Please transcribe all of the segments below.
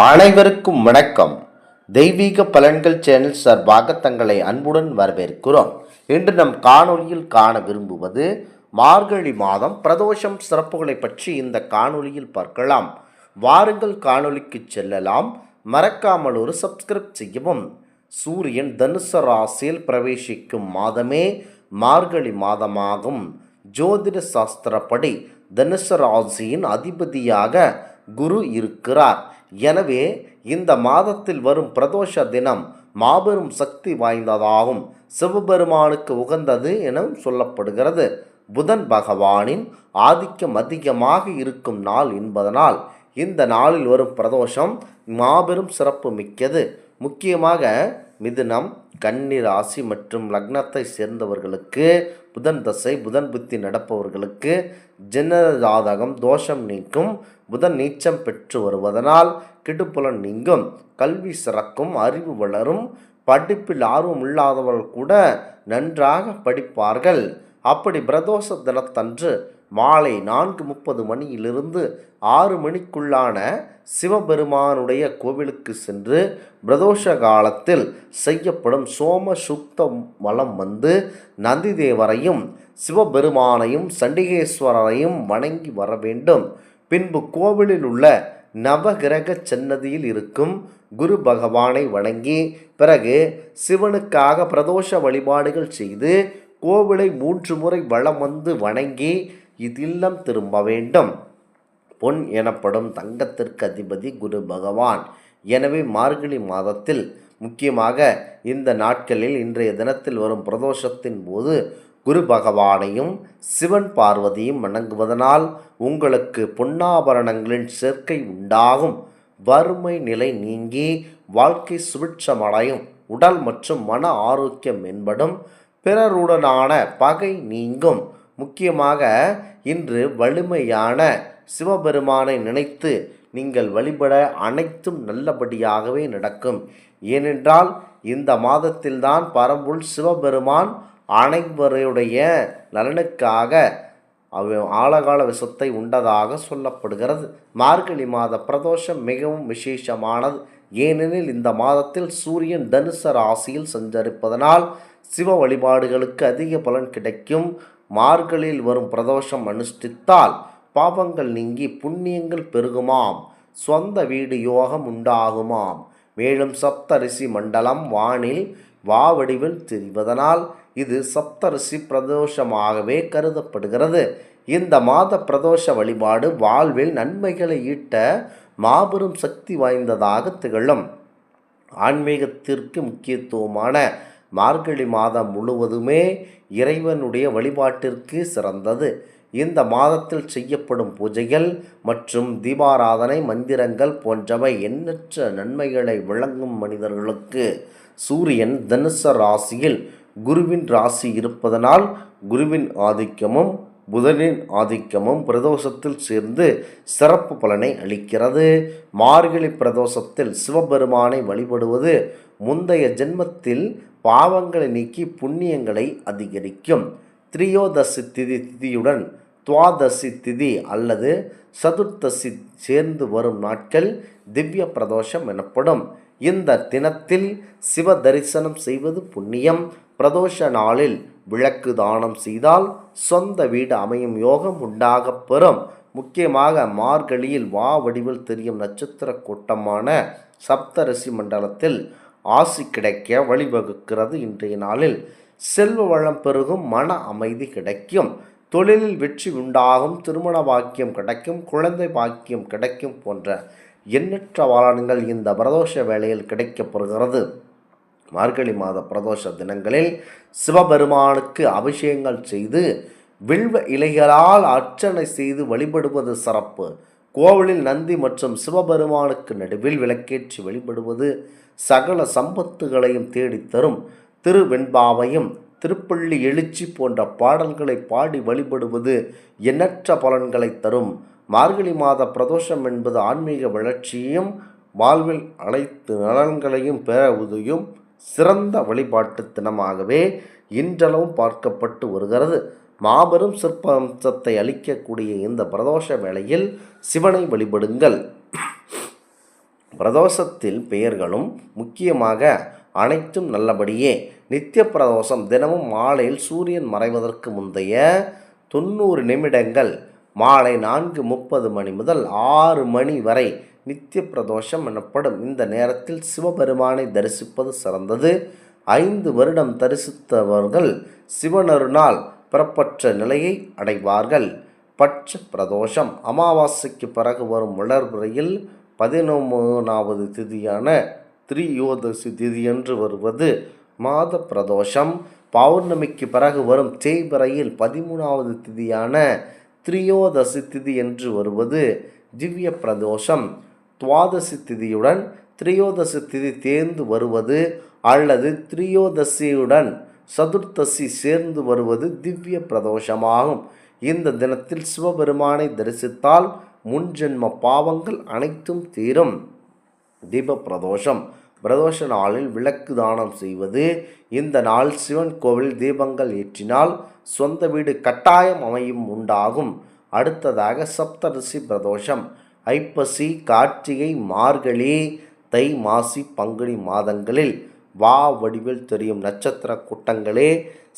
அனைவருக்கும் வணக்கம். தெய்வீக பலன்கள் சேனல் சார்பாக தங்களை அன்புடன் வரவேற்கிறோம். இன்று நம் காணொளியில் காண விரும்புவது மார்கழி மாதம் பிரதோஷம் சிறப்புகளை பற்றி இந்த காணொளியில் பார்க்கலாம். வாருங்கள் காணொளிக்கு செல்லலாம். மறக்காமல் ஒரு சப்ஸ்கிரைப் செய்யவும். சூரியன் தனுசு ராசியில் பிரவேசிக்கும் மாதமே மார்கழி மாதமாகும். ஜோதிட சாஸ்திரப்படி தனுசு ராசியின் அதிபதியாக குரு இருக்கிறார். எனவே இந்த மாதத்தில் வரும் பிரதோஷ தினம் மாபெரும் சக்தி வாய்ந்ததாகும். சிவபெருமானுக்கு உகந்தது என சொல்லப்படுகிறது. புதன் பகவானின் ஆதிக்கம் அதிகமாக இருக்கும் நாள் என்பதனால் இந்த நாளில் வரும் பிரதோஷம் மாபெரும் சிறப்பு மிக்கது. முக்கியமாக மிதுனம், கன்னி ராசி மற்றும் லக்னத்தை சேர்ந்தவர்களுக்கு புதன் தசை, புதன் புத்தி நடப்பவர்களுக்கு ஜென்ம ஜாதகம் தோஷம் நீக்கும். புதன் நீச்சம் பெற்று வருவதனால் கெடுப்புலன் நீங்கும், கல்வி சிறக்கும், அறிவு வளரும். படிப்பில் ஆர்வம் இல்லாதவர்கள் கூட நன்றாக படிப்பார்கள். அப்படி பிரதோஷ தினத்தன்று மாலை 4:30 மணியிலிருந்து 6 மணிக்குள்ளான சிவபெருமானுடைய கோவிலுக்கு சென்று பிரதோஷ காலத்தில் செய்யப்படும் சோம சுக்த வலம் வந்து நந்திதேவரையும் சிவபெருமானையும் சண்டிகேஸ்வரரையும் வணங்கி வர வேண்டும். பின்பு கோவிலில் உள்ள நவகிரக சன்னதியில் இருக்கும் குரு பகவானை வணங்கி பிறகு சிவனுக்காக பிரதோஷ வழிபாடுகள் செய்து கோவிலை 3 முறை வலம் வந்து வணங்கி இல்லம் திரும்ப வேண்டும். பொன் எனப்படும் தங்கத்திற்கு அதிபதி குரு பகவான். எனவே மார்கழி மாதத்தில் முக்கியமாக இந்த நாட்களில் இன்றைய தினத்தில் வரும் பிரதோஷத்தின் போது குரு பகவானையும் சிவன் பார்வதியும் வணங்குவதனால் உங்களுக்கு பொன்னாபரணங்களின் சேர்க்கை உண்டாகும். வறுமை நிலை நீங்கி வாழ்க்கை சுபிட்சமடையும். உடல் மற்றும் மன ஆரோக்கியம் மேம்படும். பிறருடனான பகை நீங்கும். முக்கியமாக இன்று வலிமையான சிவபெருமானை நினைத்து நீங்கள் வழிபட அனைத்தும் நல்லபடியாகவே நடக்கும். ஏனென்றால் இந்த மாதத்தில்தான் பரம்பொருள் சிவபெருமான் அனைவருடைய நலனுக்காக ஆழகால விஷத்தை உண்டதாக சொல்லப்படுகிறது. மார்கழி மாத பிரதோஷம் மிகவும் விசேஷமானது. ஏனெனில் இந்த மாதத்தில் சூரியன் தனுசு ராசியில் சஞ்சரிப்பதனால் சிவ வழிபாடுகளுக்கு அதிக பலன் கிடைக்கும். மார்கழியில் வரும் பிரதோஷம் அனுஷ்டித்தால் பாவங்கள் நீங்கி புண்ணியங்கள் பெருகுமாம். சொந்த வீடு யோகம் உண்டாகுமாம். மேலும் சப்தரிஷி மண்டலம் வானில் வாவடிவில் தெரிவதனால் இது சப்தரிஷி பிரதோஷமாகவே கருதப்படுகிறது. இந்த மாத பிரதோஷ வழிபாடு வாழ்வில் நன்மைகளை ஈட்ட மாபெரும் சக்தி வாய்ந்ததாக திகழும். ஆன்மீகத்திற்கு முக்கியத்துவமான மார்கழி மாதம் முழுவதுமே இறைவனுடைய வழிபாட்டிற்கு சிறந்தது. இந்த மாதத்தில் செய்யப்படும் பூஜைகள் மற்றும் தீபாராதனை மந்திரங்கள் போன்றவை எண்ணற்ற நன்மைகளை வழங்கும். மனிதர்களுக்கு சூரியன் தனுசு ராசியில் குருவின் ராசி இருப்பதனால் குருவின் ஆதிக்கமும் புதனின் ஆதிக்கமும் பிரதோஷத்தில் சேர்ந்து சிறப்பு பலனை அளிக்கிறது. மார்கழி பிரதோஷத்தில் சிவபெருமானை வழிபடுவது முந்தைய ஜென்மத்தில் பாவங்களை நீக்கி புண்ணியங்களை அதிகரிக்கும். திரியோதசி திதியுடன் துவாதசி திதி அல்லது சதுர்த்தசி சேர்ந்து வரும் நாட்கள் திவ்ய பிரதோஷம் எனப்படும். இந்த தினத்தில் சிவ தரிசனம் செய்வது புண்ணியம். பிரதோஷ நாளில் விளக்கு தானம் செய்தால் சொந்த வீடு அமையும் யோகம் உண்டாகப் பெறும். முக்கியமாக மார்கழியில் வா வடிவில் தெரியும் நட்சத்திர கூட்டமான சப்தரிஷி மண்டலத்தில் ஆசி கிடைக்க வழிவகுக்கிறது. இன்றைய நாளில் செல்வ வளம் பெருகும், மன அமைதி கிடைக்கும், தொழிலில் வெற்றி உண்டாகும், திருமண பாக்கியம் கிடைக்கும், குழந்தை பாக்கியம் கிடைக்கும் போன்ற எண்ணற்ற பலன்கள் இந்த பிரதோஷ வேளையில் கிடைக்கப்படுகிறது. மார்கழி மாத பிரதோஷ தினங்களில் சிவபெருமானுக்கு அபிஷேகங்கள் செய்து வில்வ இலைகளால் அர்ச்சனை செய்து வழிபடுவது சிறப்பு. கோவிலில் நந்தி மற்றும் சிவபெருமானுக்கு நடுவில் விளக்கேற்றி வழிபடுவது சகல சம்பத்துகளையும் தேடித்தரும். திருவெண்பாவையும் திருப்பள்ளி எழுச்சி போன்ற பாடல்களை பாடி வழிபடுவது எண்ணற்ற பலன்களை தரும். மார்கழி மாத பிரதோஷம் என்பது ஆன்மீக வளர்ச்சியையும் வாழ்வில் அனைத்து நலன்களையும் பெற உதவும் சிறந்த வழிபாட்டு தினமாகவே இன்றளவும் பார்க்கப்பட்டு வருகிறது. மாபெரும் சிற்ப அம்சத்தை அளிக்கக்கூடிய இந்த பிரதோஷ வேளையில் சிவனை வழிபடுங்கள். பிரதோஷத்தில் பெயர்களும் முக்கியமாக அனைத்தும் நல்லபடியே. நித்திய பிரதோஷம் தினமும் மாலையில் சூரியன் மறைவதற்கு முந்தைய 90 நிமிடங்கள் மாலை 4:30 மணி முதல் 6 மணி வரை நித்திய பிரதோஷம் எனப்படும். இந்த நேரத்தில் சிவபெருமானை தரிசிப்பது சிறந்தது. 5 வருடம் தரிசித்தவர்கள் சிவனருளால் பிறப்பற்ற நிலையை அடைவார்கள். பட்ச பிரதோஷம் அமாவாசைக்கு பிறகு வரும் வளர்பிறையில் 11வது திதியான திரியோதசி திதியன்று வருவது மாத பிரதோஷம். பௌர்ணமிக்கு பிறகு வரும் தேய்பிறையில் 13வது திதியான திரியோதசி திதி என்று வருவது திவ்ய பிரதோஷம். துவாதசி திதியுடன் திரியோதசி திதி தேர்ந்து வருவது அல்லது திரியோதசியுடன் சதுர்த்தசி சேர்ந்து வருவது திவ்ய பிரதோஷமாகும். இந்த தினத்தில் சிவபெருமானை தரிசித்தால் முன்ஜென்ம பாவங்கள் அனைத்தும் தீரும். தீப பிரதோஷம் பிரதோஷ நாளில் விளக்கு தானம் செய்வது. இந்த நாள் சிவன் கோவில் தீபங்கள் ஏற்றினால் சொந்த வீடு கட்டாயம் அமையும் உண்டாகும். அடுத்ததாக சப்தரிசி பிரதோஷம். ஐப்பசி, கார்த்திகை, மார்கழி, தை, மாசி, பங்குனி மாதங்களில் வா வடிவில் தெரியும் நட்சத்திர கூட்டங்களே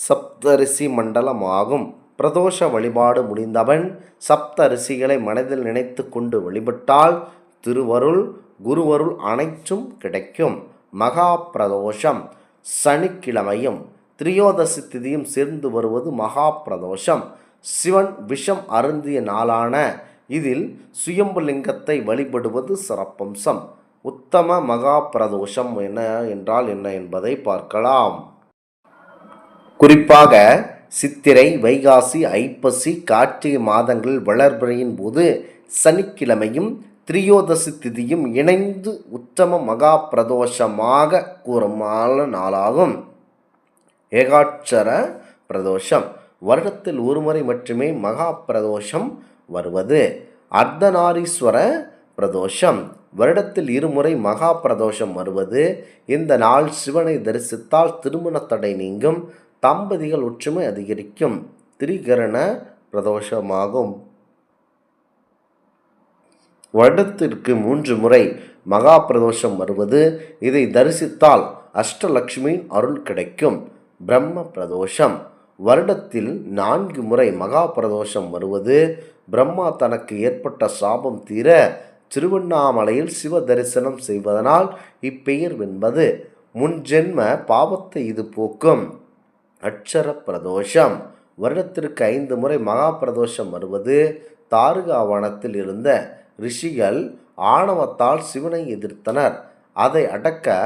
சப்தரிசி மண்டலமாகும். பிரதோஷ வழிபாடு முடிந்தவன் சப்தரிசிகளை மனதில் நினைத்து கொண்டு வழிபட்டால் திருவருள் குருவருள் அனைத்தும் கிடைக்கும். மகா பிரதோஷம் சனிக்கிழமையும் திரியோதசி திதியும் சேர்ந்து வருவது மகா பிரதோஷம். சிவன் விஷம் அருந்திய நாளான இதில் சுயம்புலிங்கத்தை வழிபடுவது சிறப்பம்சம். உத்தம மகா பிரதோஷம் என்ன என்பதை பார்க்கலாம். குறிப்பாக சித்திரை, வைகாசி, ஐப்பசி, கார்த்திகை மாதங்களில் வளர்பிறையின் போது சனிக்கிழமையும் திரியோதசி திதியும் இணைந்து உத்தம மகா பிரதோஷமாக கூறமான நாளாகும். ஏகாட்சர பிரதோஷம் வருடத்தில் ஒருமுறை மட்டுமே மகா பிரதோஷம் வருவது. அர்த்தநாரீஸ்வர பிரதோஷம் வருடத்தில் 2 முறை மகா பிரதோஷம் வருவது. இந்த நாள் சிவனை தரிசித்தால் திருமண தடை நீங்கும், தம்பதிகள் ஒற்றுமை அதிகரிக்கும். திரிகரண பிரதோஷமாகும். வருடத்திற்கு 3 முறை மகா பிரதோஷம் வருவது. இதை தரிசித்தால் அஷ்டலட்சுமியின் அருள் கிடைக்கும். பிரம்ம பிரதோஷம் வருடத்தில் 4 முறை மகா பிரதோஷம் வருவது. பிரம்மா தனக்கு ஏற்பட்ட சாபம் தீர திருவண்ணாமலையில் சிவ தரிசனம் செய்வதனால் இப்பெயர் வென்பது. முன்ஜென்ம பாவத்தை இது போக்கும். அட்சர பிரதோஷம் வருடத்திற்கு 5 முறை மகா பிரதோஷம் வருவது. தாருகாவனத்தில் இருந்த ரிஷிகள் ஆணவத்தால் சிவனை எதிர்த்தனர். அதை அடக்க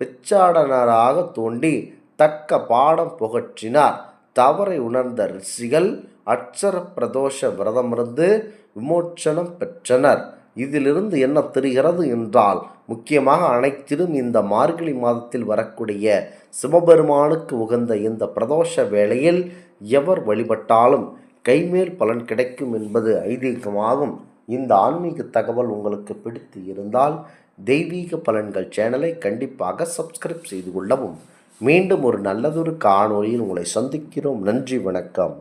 பிச்சாடனராக தோண்டி தக்க பாடம் புகற்றினார். தவறை உணர்ந்த ரிஷிகள் அட்சர பிரதோஷ விரதமிருந்து விமோச்சனம் பெற்றனர். இதிலிருந்து என்ன தெரிகிறது என்றால், முக்கியமாக அனைத்திலும் இந்த மார்கழி மாதத்தில் வரக்கூடிய சிவபெருமானுக்கு உகந்த இந்த பிரதோஷ வேளையில் எவர் வழிபட்டாலும் கைமேல் பலன் கிடைக்கும் என்பது ஐதீகமாகும். இந்த ஆன்மீக தகவல் உங்களுக்கு பிடித்து இருந்தால் தெய்வீக பலன்கள் சேனலை கண்டிப்பாக சப்ஸ்கிரைப் செய்து கொள்ளவும். மீண்டும் ஒரு நல்லதொரு காணொளியில் உங்களை சந்திக்கிறோம். நன்றி, வணக்கம்.